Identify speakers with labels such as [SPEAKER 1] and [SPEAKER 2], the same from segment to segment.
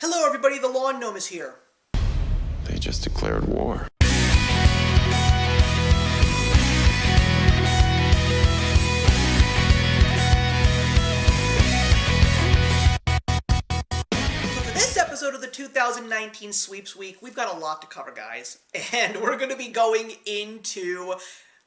[SPEAKER 1] Hello everybody, the Lawn Gnome is here.
[SPEAKER 2] They just declared war.
[SPEAKER 1] For this episode of the 2019 Sweeps Week, we've got a lot to cover, guys. And we're going to be going into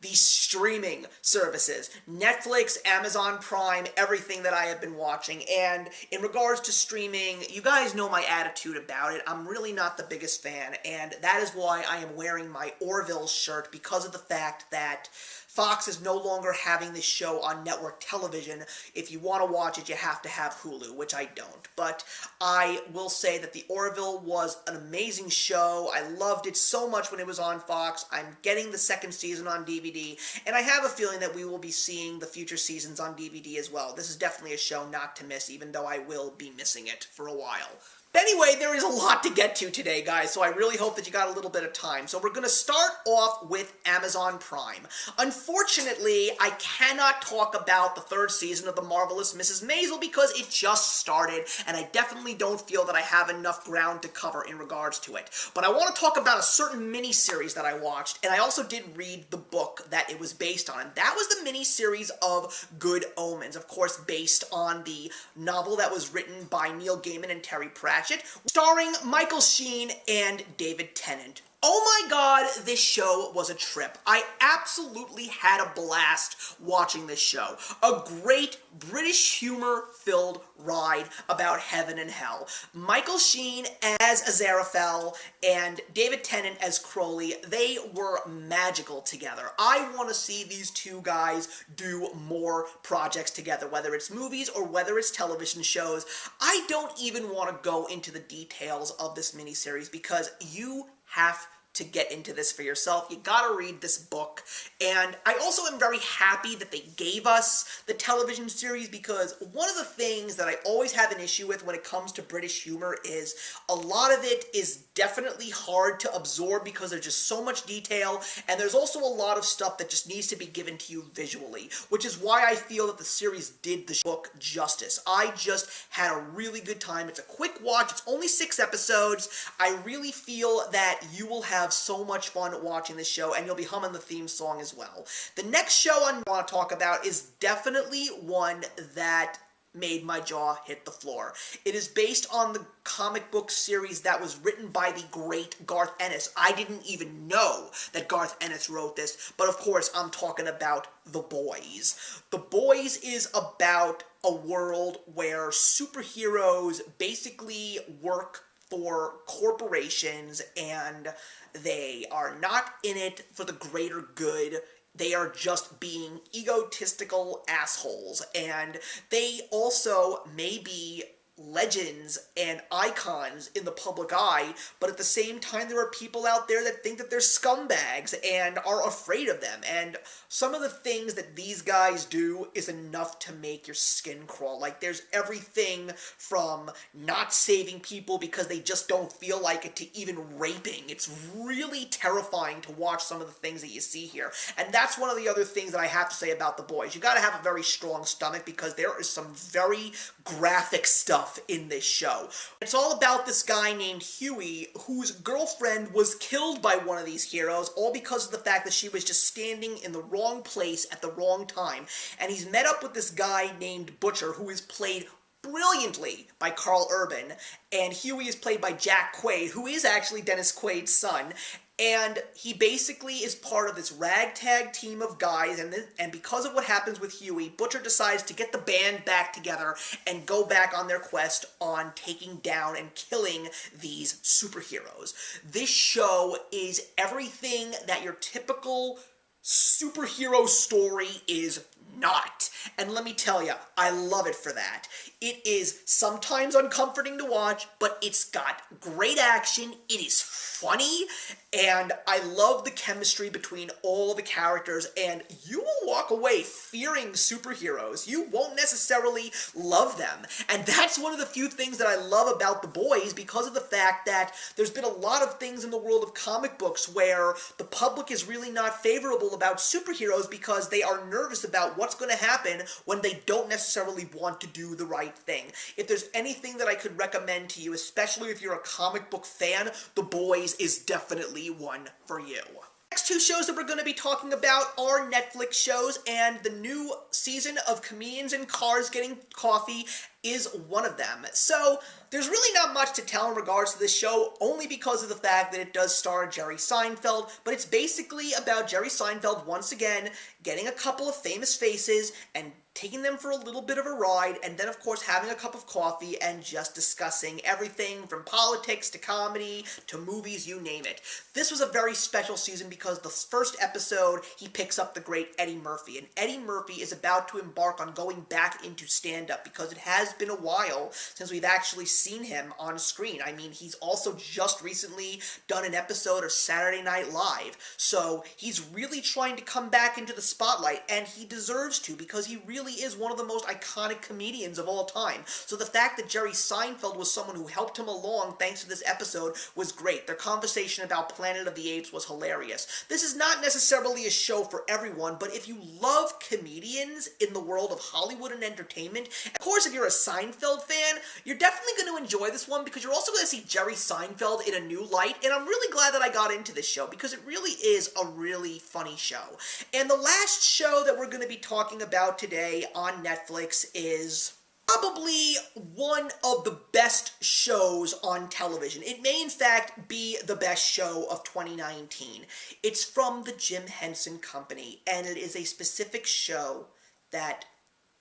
[SPEAKER 1] the streaming services. Netflix, Amazon Prime, everything that I have been watching. And in regards to streaming, you guys know my attitude about it. I'm really not the biggest fan, and that is why I am wearing my Orville shirt, because of the fact that Fox is no longer having this show on network television. If you want to watch it, you have to have Hulu, which I don't. But I will say that The Orville was an amazing show. I loved it so much when it was on Fox. I'm getting the second season on DVD, and I have a feeling that we will be seeing the future seasons on DVD as well. This is definitely a show not to miss, even though I will be missing it for a while. Anyway, there is a lot to get to today, guys, so I really hope that you got a little bit of time. So we're going to start off with Amazon Prime. Unfortunately, I cannot talk about the third season of The Marvelous Mrs. Maisel because it just started, and I definitely don't feel that I have enough ground to cover in regards to it. But I want to talk about a certain miniseries that I watched, and I also did read the book that it was based on, and that was the miniseries of Good Omens, of course based on the novel that was written by Neil Gaiman and Terry Pratchett, starring Michael Sheen and David Tennant. Oh my god, this show was a trip. I absolutely had a blast watching this show. A great British humor-filled ride about heaven and hell. Michael Sheen as Aziraphale and David Tennant as Crowley, they were magical together. I want to see these two guys do more projects together, whether it's movies or whether it's television shows. I don't even want to go into the details of this miniseries because you have to get into this for yourself. You gotta read this book. And I also am very happy that they gave us the television series, because one of the things that I always have an issue with when it comes to British humor is a lot of it is definitely hard to absorb because there's just so much detail, and there's also a lot of stuff that just needs to be given to you visually, which is why I feel that the series did the book justice. I just had a really good time. It's a quick watch. It's only 6 episodes. I really feel that you will have so much fun watching this show, and you'll be humming the theme song as well. The next show I want to talk about is definitely one that made my jaw hit the floor. It is based on the comic book series that was written by the great Garth Ennis. I didn't even know that Garth Ennis wrote this, but of course I'm talking about The Boys. The Boys is about a world where superheroes basically work for corporations, and they are not in it for the greater good. They are just being egotistical assholes, and they also may be legends and icons in the public eye, but at the same time there are people out there that think that they're scumbags and are afraid of them, and some of the things that these guys do is enough to make your skin crawl. Like, there's everything from not saving people because they just don't feel like it to even raping. It's really terrifying to watch some of the things that you see here, and that's one of the other things that I have to say about The Boys. You gotta have a very strong stomach because there is some very graphic stuff in this show. It's all about this guy named Huey, whose girlfriend was killed by one of these heroes, all because of the fact that she was just standing in the wrong place at the wrong time. And he's met up with this guy named Butcher, who is played brilliantly by Carl Urban, and Huey is played by Jack Quaid, who is actually Dennis Quaid's son. And he basically is part of this ragtag team of guys, and because of what happens with Huey, Butcher decides to get the band back together and go back on their quest on taking down and killing these superheroes. This show is everything that your typical superhero story is not. And let me tell you, I love it for that. It is sometimes uncomforting to watch, but it's got great action, it is funny, and I love the chemistry between all the characters, and you will walk away fearing superheroes. You won't necessarily love them, and that's one of the few things that I love about The Boys, because of the fact that there's been a lot of things in the world of comic books where the public is really not favorable about superheroes because they are nervous about what what's going to happen when they don't necessarily want to do the right thing. If there's anything that I could recommend to you, especially if you're a comic book fan, The Boys is definitely one for you. Next two shows that we're going to be talking about are Netflix shows, and the new season of Comedians in Cars Getting Coffee is one of them. So, there's really not much to tell in regards to this show, only because of the fact that it does star Jerry Seinfeld, but it's basically about Jerry Seinfeld once again getting a couple of famous faces and taking them for a little bit of a ride, and then of course having a cup of coffee and just discussing everything from politics to comedy to movies, you name it. This was a very special season because the first episode he picks up the great Eddie Murphy, and Eddie Murphy is about to embark on going back into stand-up because it has been a while since we've actually seen him on screen. I mean, he's also just recently done an episode of Saturday Night Live, so he's really trying to come back into the spotlight, and he deserves to because he really is one of the most iconic comedians of all time. So the fact that Jerry Seinfeld was someone who helped him along thanks to this episode was great. Their conversation about Planet of the Apes was hilarious. This is not necessarily a show for everyone, but if you love comedians in the world of Hollywood and entertainment, and of course if you're a Seinfeld fan, you're definitely going to enjoy this one because you're also going to see Jerry Seinfeld in a new light, and I'm really glad that I got into this show because it really is a really funny show. And the last show that we're going to be talking about today on Netflix is probably one of the best shows on television. It may in fact be the best show of 2019. It's from the Jim Henson Company, and it is a specific show that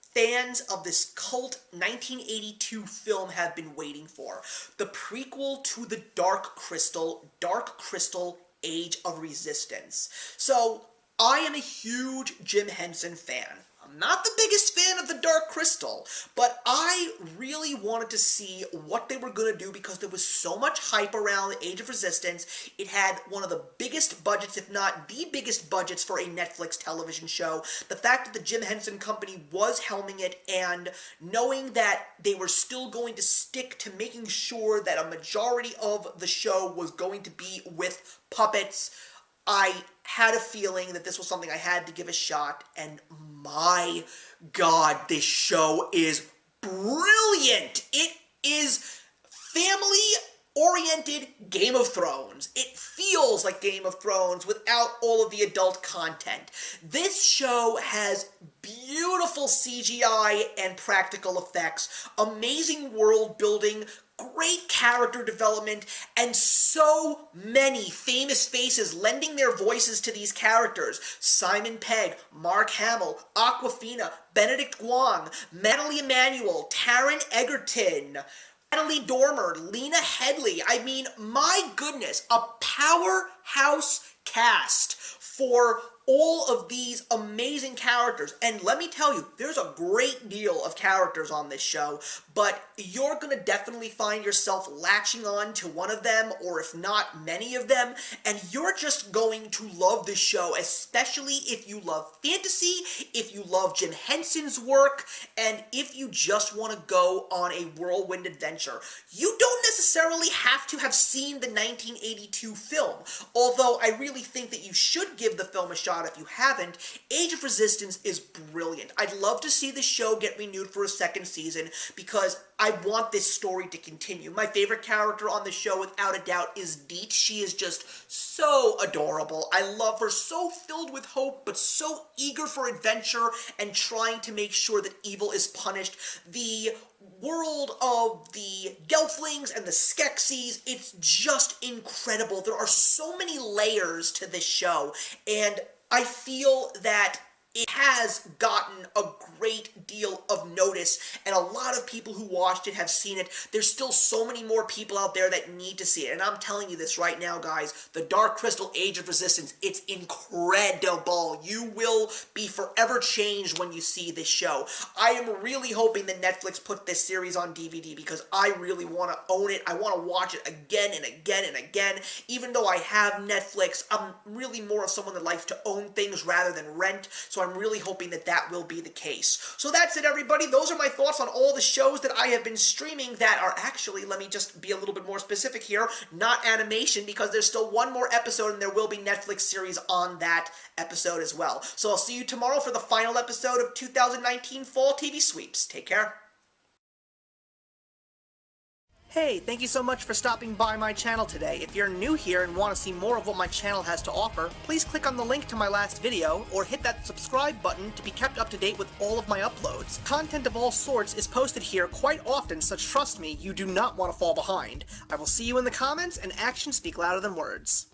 [SPEAKER 1] fans of this cult 1982 film have been waiting for. The prequel to the Dark Crystal Age of Resistance. So, I am a huge Jim Henson fan. I'm not the biggest fan of the Dark Crystal, but I really wanted to see what they were going to do because there was so much hype around the Age of Resistance. It had one of the biggest budgets, if not the biggest budgets for a Netflix television show. The fact that the Jim Henson Company was helming it, and knowing that they were still going to stick to making sure that a majority of the show was going to be with puppets, I had a feeling that this was something I had to give a shot, and my God, this show is brilliant! It is family-oriented Game of Thrones. It feels like Game of Thrones without all of the adult content. This show has beautiful CGI and practical effects, amazing world building, great character development, and so many famous faces lending their voices to these characters. Simon Pegg, Mark Hamill, Awkwafina, Benedict Wong, Natalie Emmanuel, Taron Egerton, Natalie Dormer, Lena Headey. I mean, my goodness, a powerhouse cast for all of these amazing characters. And let me tell you, there's a great deal of characters on this show, but you're going to definitely find yourself latching on to one of them, or if not, many of them, and you're just going to love this show, especially if you love fantasy, if you love Jim Henson's work, and if you just want to go on a whirlwind adventure. You don't necessarily have to have seen the 1982 film, although I really think that you should give the film a shot if you haven't. Age of Resistance is brilliant. I'd love to see the show get renewed for a second season because I want this story to continue. My favorite character on the show, without a doubt, is Deet. She is just so adorable. I love her, so filled with hope, but so eager for adventure and trying to make sure that evil is punished. The world of the Gelflings and the Skeksis, it's just incredible. There are so many layers to this show, and I feel that it has gotten a great deal of notice, and a lot of people who watched it have seen it. There's still so many more people out there that need to see it, and I'm telling you this right now, guys. The Dark Crystal Age of Resistance, it's incredible. You will be forever changed when you see this show. I am really hoping that Netflix put this series on DVD because I really want to own it. I want to watch it again and again and again. Even though I have Netflix, I'm really more of someone that likes to own things rather than rent, so I'm I'm really hoping that that will be the case. So that's it, everybody. Those are my thoughts on all the shows that I have been streaming that are actually, let me just be a little bit more specific here, not animation, because there's still one more episode and there will be Netflix series on that episode as well. So I'll see you tomorrow for the final episode of 2019 Fall TV Sweeps. Take care. Hey, thank you so much for stopping by my channel today. If you're new here and want to see more of what my channel has to offer, please click on the link to my last video, or hit that subscribe button to be kept up to date with all of my uploads. Content of all sorts is posted here quite often, so trust me, you do not want to fall behind. I will see you in the comments, and actions speak louder than words.